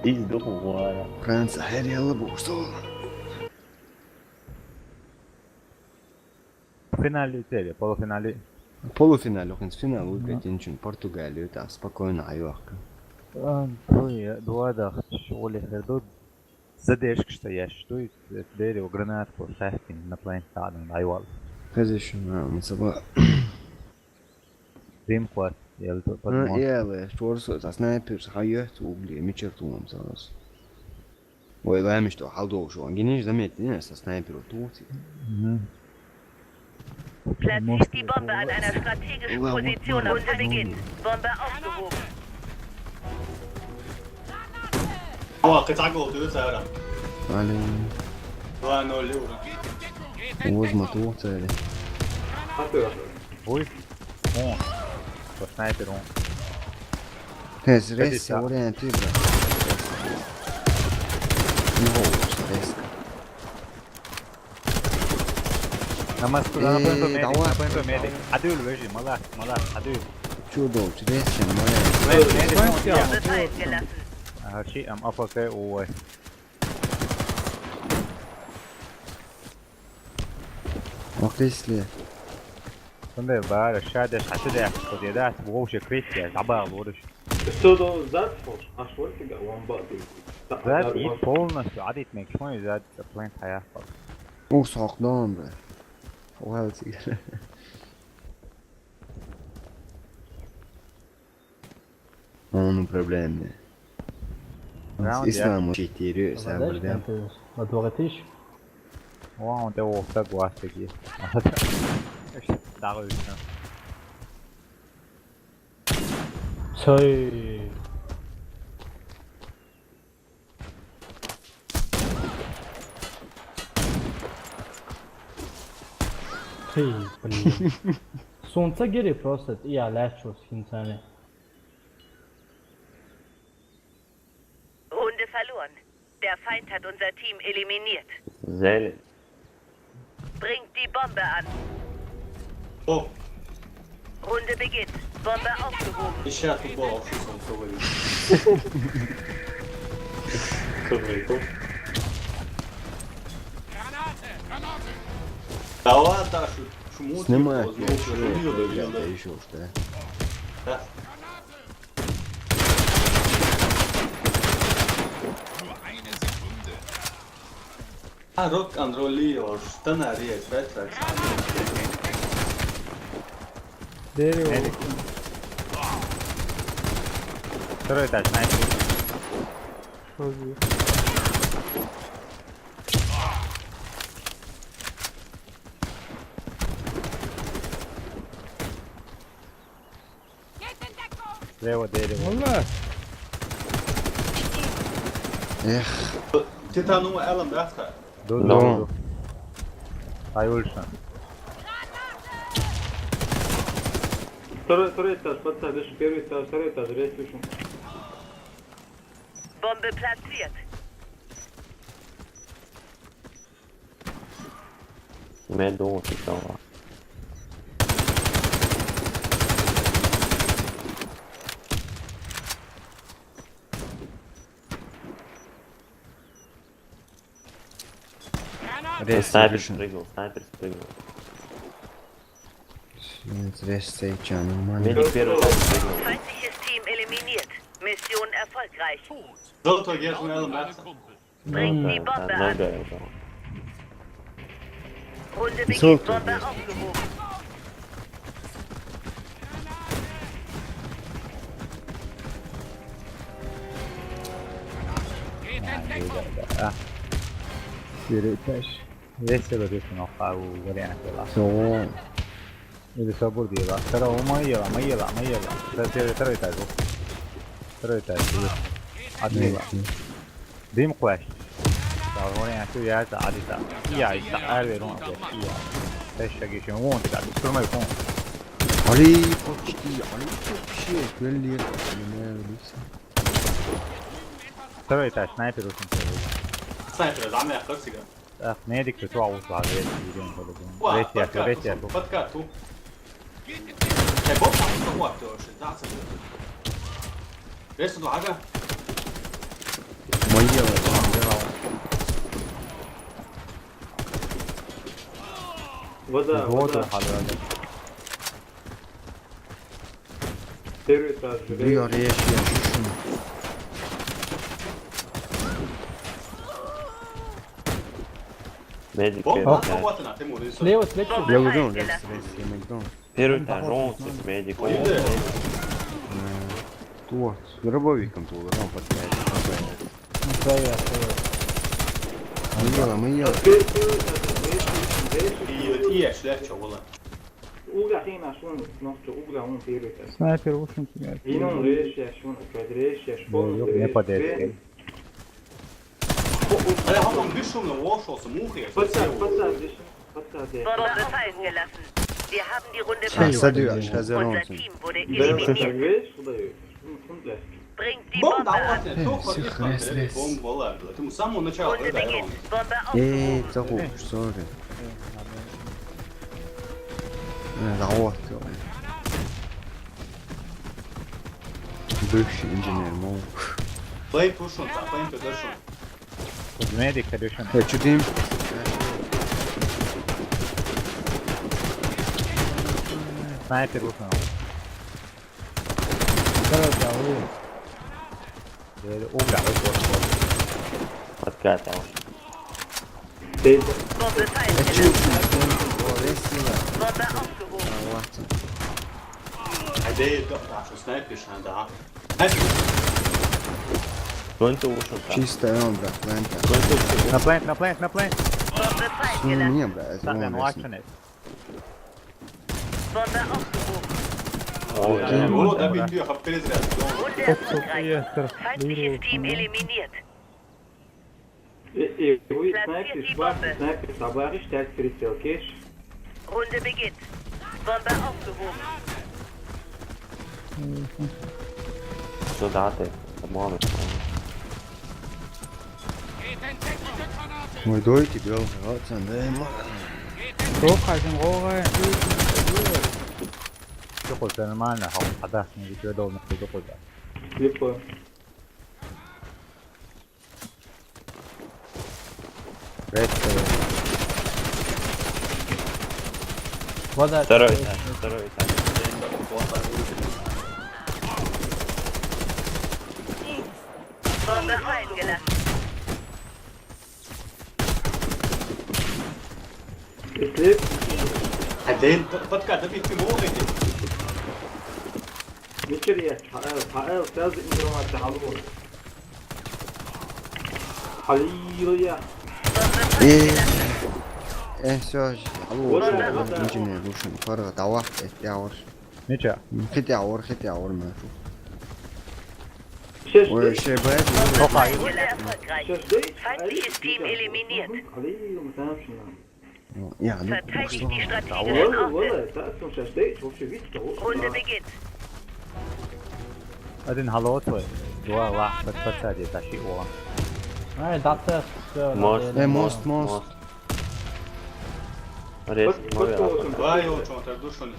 izduhuvara. Franca, här är alla bostad. Finali serija, polufinali. Polufinali, okins finalu uzbekņu Portugāliju tā spokojno ajokā. Той دوادах شغل خردود زديش كشتايش توي ديري وغرنات وخافتين نطلعين تعالين ايوال Kažeš, مثلا ريم كوات يلتو Jēlē, šorsot, tas snipers hajot ugļie, mičertūm savas. Vai lämmiš to haldošo, giniš zamietinās, tas sniperu tūci. Platziert die Bombe an einer strategischen Position und Beginn. Bombe aufgehoben. قطعة جهد سهرة. Ali, وأنا اللورة. uzma tūci arī. Ui, on. To sniper on. Pēc resa orientībā. Nohūs reska. Namaz kurana põe pro medik. Adul veži, malak, adul. Čudoč, resem, moja. Bombe fallen gelassen. هالشيء ام افك و Okrisli. Sunday bara shadash hasidah qodiyadat ووش كريتيا عبال ورش Estudo Zadfors, acho que é um bug. ذات ايد بولنس عديت ميك شوي ذات بلين حياة O saqdan be. O halsiga. Onun problemi. İslam çiğtiri sabırda. ما توغتيش واو انت وقتك واسكي ايش دعوة سوي Sunca geri просто я LexXxus insane. Runde verloren. Der Feind hat unser Team eliminiert. Zeli. Bringt die Bombe an. Oh, Runde beginnt. Bombe aufgehoben. işaret bu avşı son favori. Favori. Dava da şu mut. Снимает я еще что. Rock and roll och stanna här bättre. Дереву. Второй этаж, снайпер. Слева дерево. والله Эх, Titta nu Ellen bättre. Ду. Ай ульша. Второй этаж, пацан, дальше первый этаж, второй этаж, я слышу. Bombe platziert. Medo ficava. Sniper spriggle. Resta i canım man. Medik первый spriggle. Feindliches Team eliminiert. Mission erfolgreich. Zolto geh schon Ellen bättre. Bringt die Bombe an. Runde beginnt. Sollte Bombe wir. aufgehoben. Biri taş. Vesile diyorsun o kavu varana kela. Så. Ili sabur diyorlar. Tara o mayıla. Tara itaş bu. Tara itaş bu. Adıyla. Dim kuaş. Tara varana şu ya da adita. Ya ita erverun abi. Ya. Teşe geçiyor. On tika. Sürme yok. Ali почти, Ali çok şey. Belli yer. Ne öyleyse. Tara itaş. Sniper olsun. Sniper زعما خلصيga. Ah, medik kötü avuz var. Reti yapıyor. Patka tu. Bom tá muito forte hoje, tá? Vê se do água. Моє лечо. Вода, Вот вода. халі. Первый этаж. Bir araya yaşıyor şunu. Медик Бомба, первый а этаж. вот она, ты можешь. Слева, слева. Я выбрал, я yemek dön. Первый этаж, он тут медик. он Ой, медик. Tuo. Дробовиком tuolla on подпять. Своя, своя. Мы ела. И тиеш, легче было. Uga hina šun, nošću uga on первый этаж. Снайпер ушим тебе. Inom rešija šun, kad rešija špon. Ne padeš. Ej, har man vision och warshow som oher? Patsad, dešim. Patsad, Bombe fallen gelassen. Wir haben die Runde Sad verloren. diyor, hazır Unser olsun. Team wurde Patsad, eliminiert. veš, udaju. Fundlesk. Bringt die Bomba, Bombe вот an. это, только Сихрес. бомба ладно. Ты с самого начала Runde это beginnt. Bombe Eee, aufgehoben. zakup, sorry. Ravot jo. Bivši inženjer mogu. Play pushon, ta play to držon. Kod medika dušan. Čutim. Снайпер ушим. Короче, а вы... Uga, Подкатывал. Bombe fallen Açıyor gelassen. şunu. O resmiler. Bombe aufgehoben. Allah'tan. Hadi, da şu sniper şan da. Hadi. Кто-нибудь ушел там. Чисто он, брат, лента. Кто-нибудь ушел. На плент, на плент, на плент. Bombe fallen Ну, gelassen. не, брат, это Ставлен, он watchen resmi. it. Bombe aufgehoben. О, да битве хап перезряд. Runde erfolgreich. Feindliches Team eliminiert. Вы снайпер, снайпер, собаки, стять прицел, кеш. Runde beginnt. Bombe aufgehoben. Сюда ты. По-моему. Мой дойки бел, вот он, да, Рухайся, рухай. Что это нормально, а да, не видишь, удобно, что такое. Слепо. Вода. Второй этаж, второй этаж. Bombe fallen gelassen. Слеп. Hadi, подкат, да битве море. Мичерия, حقائق لازم إنه تعلمون. حليلية. все, алло, инженер, душин, фарга, давай, это аур. Ничего. Хити аур, мы. شش Ой, دقيقة. ще бэт, Рухай. Runde erfolgreich. شش دقيقة. Feindliches Team eliminiert. حليل ومتنامشنا. ja, ну, Verteidigt die strategischen والله Orte. والله تأسم شش دقيقة شوف شو فيك Runde beginnt. Один hallo твой. Два ла, подсади, тащи о. Ай, дата. Мост. мост. Рез, новый рапорт. Два його чого так душон.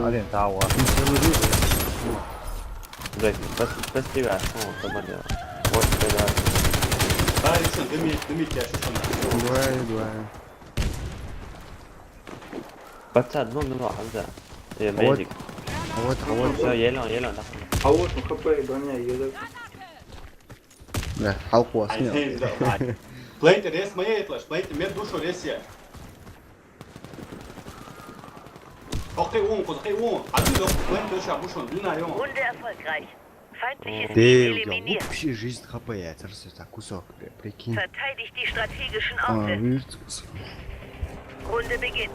Один того. Джек, без тебя, что мы делаем? Вот тогда. Да, решен, дымит я шушон. Два. Пацан, ну, Хамза. Медик. Вот, Все, елен, حوش مخبئ بنيا يدك. бля, халку Ай, снял. хейм, да. Плейте рез моей тлаш, плейте мед душу рез я. Окей, он, а ты лох, плейте душа бушон, длина йон. Runde erfolgreich. Feindliches Team Ты, eliminiert. вообще жизнь хапает, так кусок, бля, прикинь. Verteidigt die strategischen А, Orte. виртус. Runde beginnt.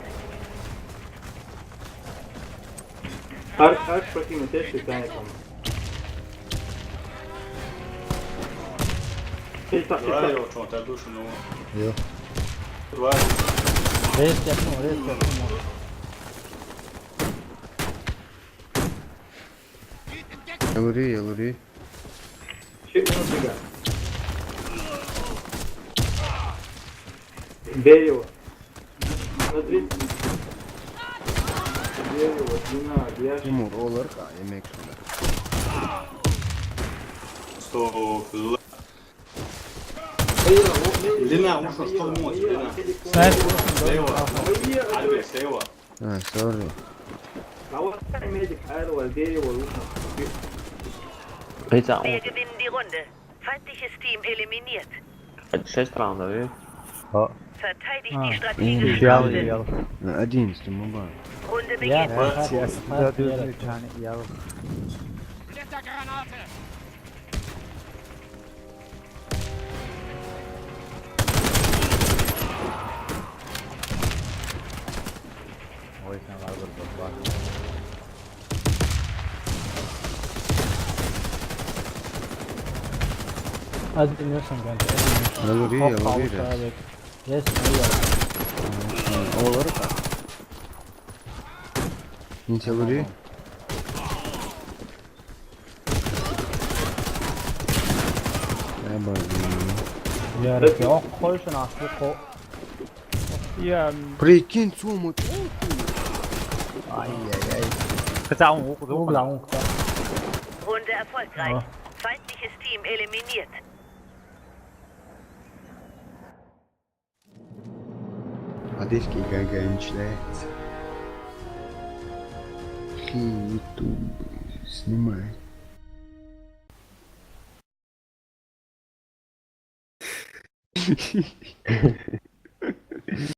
Арш противно тешки тане там. Два його чого так душон. Йо. Два. Рез yapma. Елури. Şey unutma. Дерево. Смотри. Дерево, длина, ящик. Тимур, оларка, yemek şurada. Стоп. Lina ušao što moć, Lina. Sniper. Sejva. Albe, sejva. Sorry. هو ميديك قال والدي والوحش Pizza Wir gewinnen die Runde. Feindliches Team eliminiert. 6 round abi. اه Verteidigt Ah. die strategische يلا Punkte. يلا قاعدين استموا بعض. Runde Ja, beginnt. سياسة دودني كان يلا هو كان غالب البطل Hadi dinliyorsun kanka. يلا بينا يلا بينا. Yes, أول ورقة. انت ولي؟ يا بابا. ja, ja, koy şunu aslı ko. يا بريكين سومو. اي اي اي كتاعون هو Vurla unkta. Runde erfolgreich. Ah. Feindliches Team eliminiert. Hadi eski gençler. YouTube снимай.